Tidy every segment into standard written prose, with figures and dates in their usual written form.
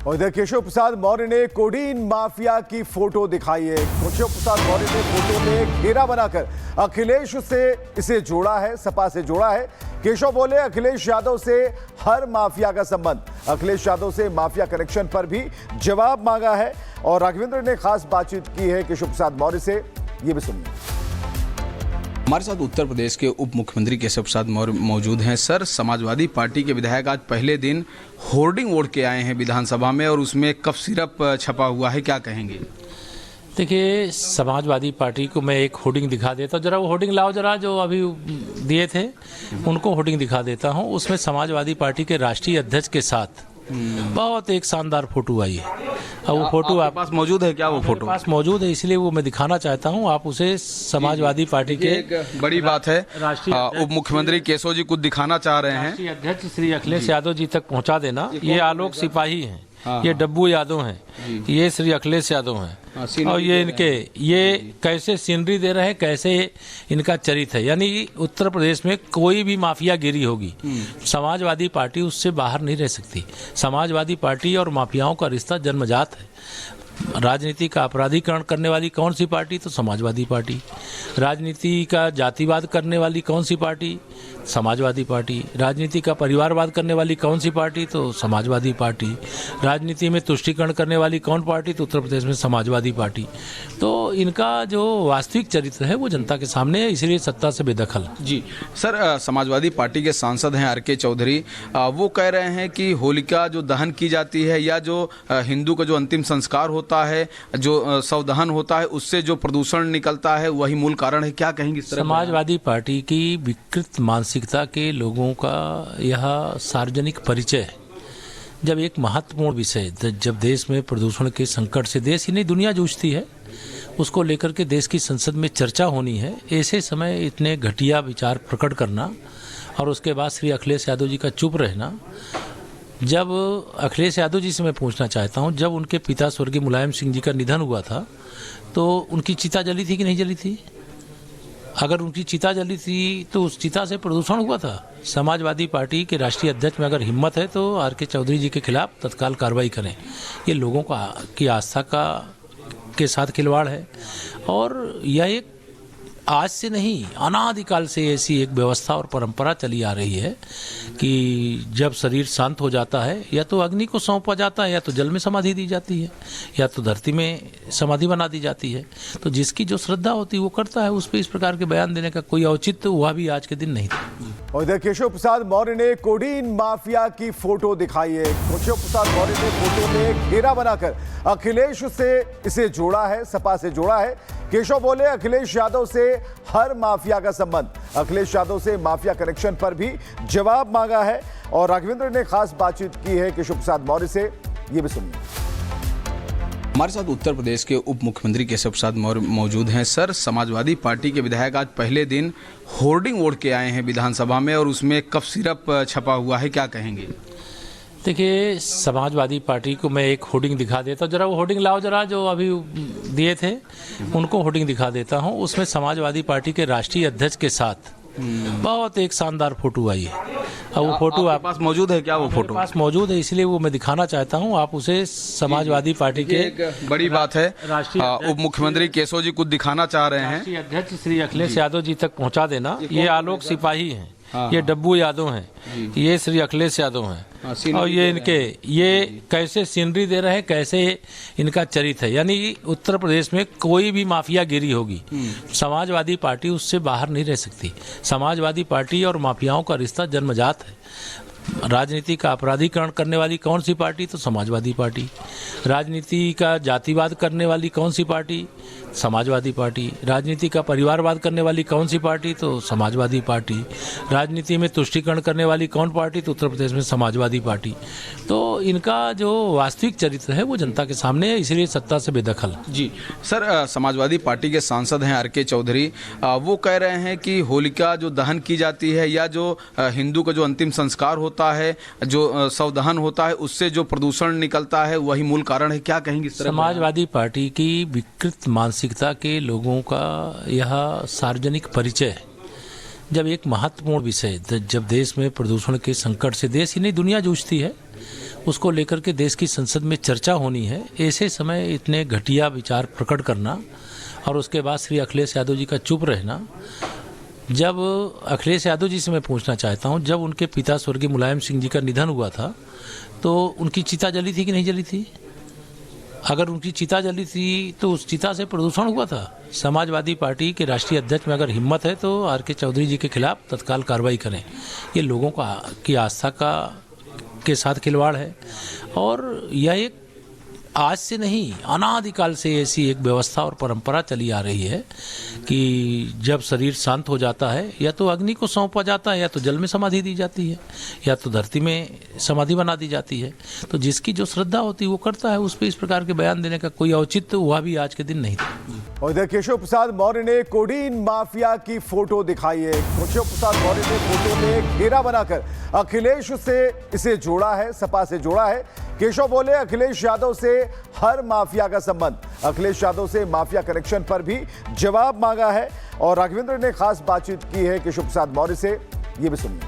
और इधर केशव प्रसाद मौर्य ने कोडीन माफिया की फोटो दिखाई है। केशव प्रसाद मौर्य ने फोटो में घेरा बनाकर अखिलेश से इसे जोड़ा है, सपा से जोड़ा है। केशव बोले अखिलेश यादव से हर माफिया का संबंध, अखिलेश यादव से माफिया कनेक्शन पर भी जवाब मांगा है। और राघवेंद्र ने खास बातचीत की है केशव प्रसाद मौर्य से, ये भी सुनिए। हमारे साथ उत्तर प्रदेश के उप मुख्यमंत्री केशव प्रसाद मौर्य मौजूद हैं। सर, समाजवादी पार्टी के विधायक आज पहले दिन होर्डिंग ओढ़ के आए हैं विधानसभा में और उसमें कफ सिरप छपा हुआ है, क्या कहेंगे? देखिए, समाजवादी पार्टी को मैं एक होर्डिंग दिखा देता हूँ। जरा वो होर्डिंग लाओ, जरा जो अभी दिए थे उनको होर्डिंग दिखा देता हूँ। उसमें समाजवादी पार्टी के राष्ट्रीय अध्यक्ष के साथ बहुत एक शानदार फोटो आई है। और वो फोटो आपके पास मौजूद है क्या? वो फोटो पास मौजूद है, इसलिए वो मैं दिखाना चाहता हूँ। आप उसे समाजवादी पार्टी के एक बड़ी बात है, उप मुख्यमंत्री केशव जी कुछ दिखाना चाह रहे हैं। राष्ट्रीय अध्यक्ष श्री अखिलेश यादव जी तक पहुँचा देना। ये आलोक सिपाही हैं, ये डब्बू यादव हैं, ये श्री अखिलेश यादव हैं। और ये कैसे सीनरी दे रहे हैं, कैसे इनका चरित्र है। यानी उत्तर प्रदेश में कोई भी माफिया गिरी होगी, समाजवादी पार्टी उससे बाहर नहीं रह सकती। समाजवादी पार्टी और माफियाओं का रिश्ता जन्मजात है। राजनीति का अपराधीकरण करने वाली कौन सी पार्टी? तो समाजवादी पार्टी। राजनीति का जातिवाद करने वाली कौन सी पार्टी? समाजवादी पार्टी। राजनीति का परिवारवाद करने वाली कौन सी पार्टी? तो समाजवादी पार्टी। राजनीति में तुष्टीकरण करने वाली कौन पार्टी? तो उत्तर प्रदेश में समाजवादी पार्टी। तो इनका जो वास्तविक चरित्र है वो जनता के सामने है, इसलिए सत्ता से बेदखल। जी सर, समाजवादी पार्टी के सांसद हैं आर के चौधरी, वो कह रहे हैं कि होलिका जो दहन की जाती है या जो हिंदू का जो अंतिम संस्कार होता है, जो शव दहन होता है, उससे जो प्रदूषण निकलता है वही मूल कारण है, क्या कहेंगे? समाजवादी पार्टी की विकृत मानसिकता के लोगों का यह सार्वजनिक परिचय है। जब एक महत्वपूर्ण विषय, जब देश में प्रदूषण के संकट से देश ही नहीं दुनिया जूझती है, उसको लेकर के देश की संसद में चर्चा होनी है, ऐसे समय इतने घटिया विचार प्रकट करना और उसके बाद श्री अखिलेश यादव जी का चुप रहना। जब अखिलेश यादव जी से मैं पूछना चाहता हूं, जब उनके पिता स्वर्गीय मुलायम सिंह जी का निधन हुआ था तो उनकी चिता जली थी कि नहीं जली थी? अगर उनकी चिता जली थी तो उस चिता से प्रदूषण हुआ था। समाजवादी पार्टी के राष्ट्रीय अध्यक्ष में अगर हिम्मत है तो आर के चौधरी जी के खिलाफ तत्काल कार्रवाई करें। ये लोगों की आस्था के साथ खिलवाड़ है और यह एक आज से नहीं, अनादिकाल से ऐसी एक व्यवस्था और परंपरा चली आ रही है कि जब शरीर शांत हो जाता है या तो अग्नि को सौंपा जाता है, या तो जल में समाधि दी जाती है, या तो धरती में समाधि बना दी जाती है। तो जिसकी जो श्रद्धा होती है वो करता है। उस पर इस प्रकार के बयान देने का कोई औचित्य हुआ भी आज के दिन नहीं था। और इधर केशव प्रसाद मौर्य ने कोडीन माफिया की फोटो दिखाई है। केशव प्रसाद मौर्य ने फोटो में घेरा बनाकर अखिलेश से इसे जोड़ा है, सपा से जोड़ा है। केशव बोले अखिलेश यादव से हर माफिया का संबंध, अखिलेश यादव से माफिया कनेक्शन पर भी जवाब मांगा है। और राघवेंद्र ने खास बातचीत की है केशव प्रसाद मौर्य से, ये भी सुनिए। हमारे साथ उत्तर प्रदेश के उप मुख्यमंत्री केशव प्रसाद मौर्य मौजूद हैं। सर, समाजवादी पार्टी के विधायक आज पहले दिन होर्डिंग ओढ़ के आए हैं विधानसभा में और उसमें कफ सिरप छपा हुआ है, क्या कहेंगे? देखिए, समाजवादी पार्टी को मैं एक होर्डिंग दिखा देता हूँ। जरा वो होर्डिंग लाओ, जरा जो अभी दिए थे उनको होर्डिंग दिखा देता हूँ। उसमें समाजवादी पार्टी के राष्ट्रीय अध्यक्ष के साथ बहुत एक शानदार फोटो आई है। और वो फोटो आपके पास मौजूद है क्या? वो फोटो पास मौजूद है, इसलिए वो मैं दिखाना चाहता हूँ। आप उसे समाजवादी पार्टी के एक बड़ी बात है, उप मुख्यमंत्री केशव जी कुछ दिखाना चाह रहे हैं। राष्ट्रीय अध्यक्ष श्री अखिलेश यादव जी तक पहुँचा देना। ये आलोक सिपाही हैं, ये डब्बू यादव हैं, ये श्री अखिलेश यादव हैं। और ये कैसे सीनरी दे रहे हैं, कैसे इनका चरित्र है। यानी उत्तर प्रदेश में कोई भी माफिया गिरी होगी, समाजवादी पार्टी उससे बाहर नहीं रह सकती। समाजवादी पार्टी और माफियाओं का रिश्ता जन्मजात है। राजनीति का अपराधीकरण करने वाली कौन सी पार्टी? तो समाजवादी पार्टी। राजनीति का जातिवाद करने वाली कौन सी पार्टी? समाजवादी पार्टी। राजनीति का परिवारवाद करने वाली कौन सी पार्टी? तो समाजवादी पार्टी। राजनीति में तुष्टीकरण करने वाली कौन पार्टी? तो उत्तर प्रदेश में समाजवादी पार्टी। तो इनका जो वास्तविक चरित्र है वो जनता के सामने है, इसलिए सत्ता से बेदखल। जी सर, समाजवादी पार्टी के सांसद हैं आर के चौधरी, वो कह रहे हैं कि होलिका जो दहन की जाती है या जो हिंदू का जो अंतिम संस्कार होता है, जो शव दहन होता है, उससे जो प्रदूषण निकलता है वही मूल कारण है, क्या कहेंगे? समाजवादी पार्टी की विकृत मानसिकता के लोगों का यह सार्वजनिक परिचय है। जब एक महत्वपूर्ण विषय, जब देश में प्रदूषण के संकट से देश ही नहीं दुनिया जूझती है, उसको लेकर के देश की संसद में चर्चा होनी है, ऐसे समय इतने घटिया विचार प्रकट करना और उसके बाद श्री अखिलेश यादव जी का चुप रहना। जब अखिलेश यादव जी से मैं पूछना चाहता हूं, जब उनके पिता स्वर्गीय मुलायम सिंह जी का निधन हुआ था तो उनकी चिता जली थी कि नहीं जली थी? अगर उनकी चिता जली थी तो उस चिता से प्रदूषण हुआ था। समाजवादी पार्टी के राष्ट्रीय अध्यक्ष में अगर हिम्मत है तो आर.के. चौधरी जी के खिलाफ तत्काल कार्रवाई करें। ये लोगों की आस्था के साथ खिलवाड़ है और यह एक आज से नहीं, अनादिकाल से ऐसी एक व्यवस्था और परंपरा चली आ रही है कि जब शरीर शांत हो जाता है या तो अग्नि को सौंपा जाता है या तो जल में समाधि दी जाती है या तो धरती में समाधि बना दी जाती है। तो जिसकी जो श्रद्धा होती है वो करता है, उस पर इस प्रकार के बयान देने का कोई औचित्य हुआ भी आज के दिन नहीं था। और इधर केशव प्रसाद मौर्य ने कोडीन माफिया की फोटो दिखाई है। केशव प्रसाद मौर्य ने फोटो में घेरा बनाकर अखिलेश से इसे जोड़ा है, सपा से जोड़ा है। केशव बोले अखिलेश यादव से हर माफिया का संबंध, अखिलेश यादव से माफिया कनेक्शन पर भी जवाब मांगा है और राघवेंद्र ने खास बातचीत की है केशव प्रसाद मौर्य से, ये भी सुनिए।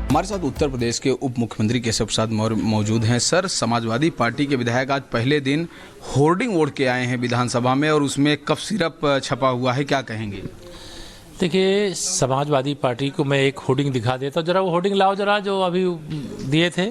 हमारे साथ उत्तर प्रदेश के उप मुख्यमंत्री केशव प्रसाद मौर्य मौजूद हैं। सर, समाजवादी पार्टी के विधायक आज पहले दिन होर्डिंग ओढ़ के आए हैं विधानसभा में और उसमें कफ सिरप छपा हुआ है, क्या कहेंगे? देखिए, समाजवादी पार्टी को मैं एक होर्डिंग दिखा देता हूँ। जरा वो होर्डिंग लाओ, जरा जो अभी दिए थे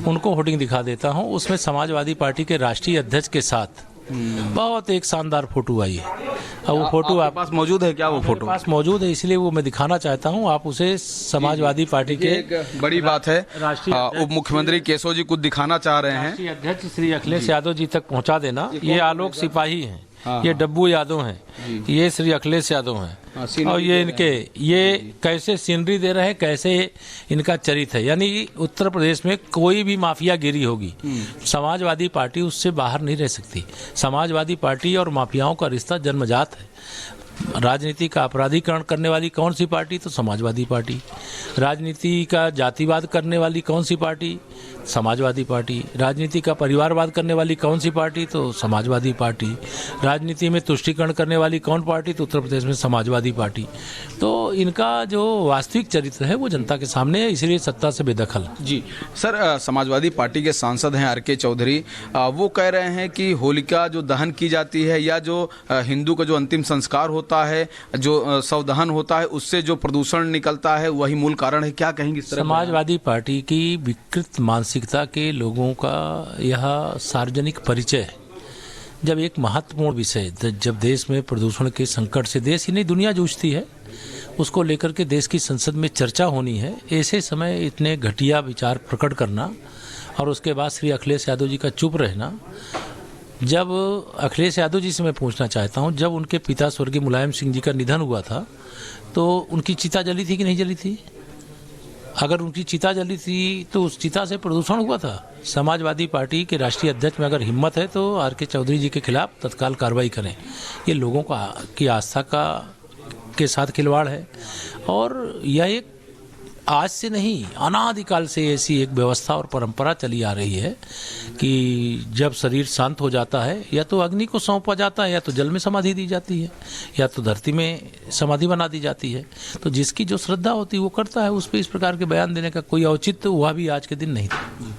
उनको होर्डिंग दिखा देता हूँ। उसमें समाजवादी पार्टी के राष्ट्रीय अध्यक्ष के साथ बहुत एक शानदार फोटो आई है और वो फोटो आपके पास मौजूद है क्या? वो फोटो पास मौजूद है, इसलिए वो मैं दिखाना चाहता हूँ। आप उसे समाजवादी पार्टी के एक बड़ी बात है, उप मुख्यमंत्री केशव जी कुछ दिखाना चाह रहे हैं। राष्ट्रीय अध्यक्ष श्री अखिलेश यादव जी तक पहुँचा देना। ये आलोक सिपाही हैं, ये डब्बू यादव हैं, ये श्री अखिलेश यादव हैं और ये कैसे सीनरी दे रहे हैं, कैसे इनका चरित्र है। यानी उत्तर प्रदेश में कोई भी माफिया गिरी होगी, समाजवादी पार्टी उससे बाहर नहीं रह सकती। समाजवादी पार्टी और माफियाओं का रिश्ता जन्मजात है। राजनीति का अपराधीकरण करने वाली कौन सी पार्टी? तो समाजवादी पार्टी। राजनीति का जातिवाद करने वाली कौन सी पार्टी? समाजवादी पार्टी। राजनीति का परिवारवाद करने वाली कौन सी पार्टी? तो समाजवादी पार्टी। राजनीति में तुष्टीकरण करने वाली कौन पार्टी? तो उत्तर प्रदेश में समाजवादी पार्टी। तो इनका जो वास्तविक चरित्र है वो जनता के सामने है, इसलिए सत्ता से बेदखल। जी सर, समाजवादी पार्टी के सांसद हैं आर.के. चौधरी, वो कह रहे हैं कि होलिका जो दहन की जाती है या जो हिंदू का जो अंतिम संस्कार होता है, जो शव दहन होता है, उससे जो प्रदूषण निकलता है वही मूल कारण है, क्या कहेंगे? समाजवादी पार्टी की विकृत मानसिकता के लोगों का यह सार्वजनिक परिचय है। जब एक महत्वपूर्ण विषय, जब देश में प्रदूषण के संकट से देश ही नहीं दुनिया जूझती है, उसको लेकर के देश की संसद में चर्चा होनी है, ऐसे समय इतने घटिया विचार प्रकट करना और उसके बाद श्री अखिलेश यादव जी का चुप रहना। जब अखिलेश यादव जी से मैं पूछना चाहता हूं, जब उनके पिता स्वर्गीय मुलायम सिंह जी का निधन हुआ था तो उनकी चिता जली थी कि नहीं जली थी? अगर उनकी चिता जली थी तो उस चिता से प्रदूषण हुआ था। समाजवादी पार्टी के राष्ट्रीय अध्यक्ष में अगर हिम्मत है तो आर.के. चौधरी जी के खिलाफ तत्काल कार्रवाई करें। ये लोगों की आस्था के साथ खिलवाड़ है और यह एक आज से नहीं, अनादिकाल से ऐसी एक व्यवस्था और परंपरा चली आ रही है कि जब शरीर शांत हो जाता है या तो अग्नि को सौंपा जाता है या तो जल में समाधि दी जाती है या तो धरती में समाधि बना दी जाती है। तो जिसकी जो श्रद्धा होती है वो करता है, उस पर इस प्रकार के बयान देने का कोई औचित्य हुआ भी आज के दिन नहीं था।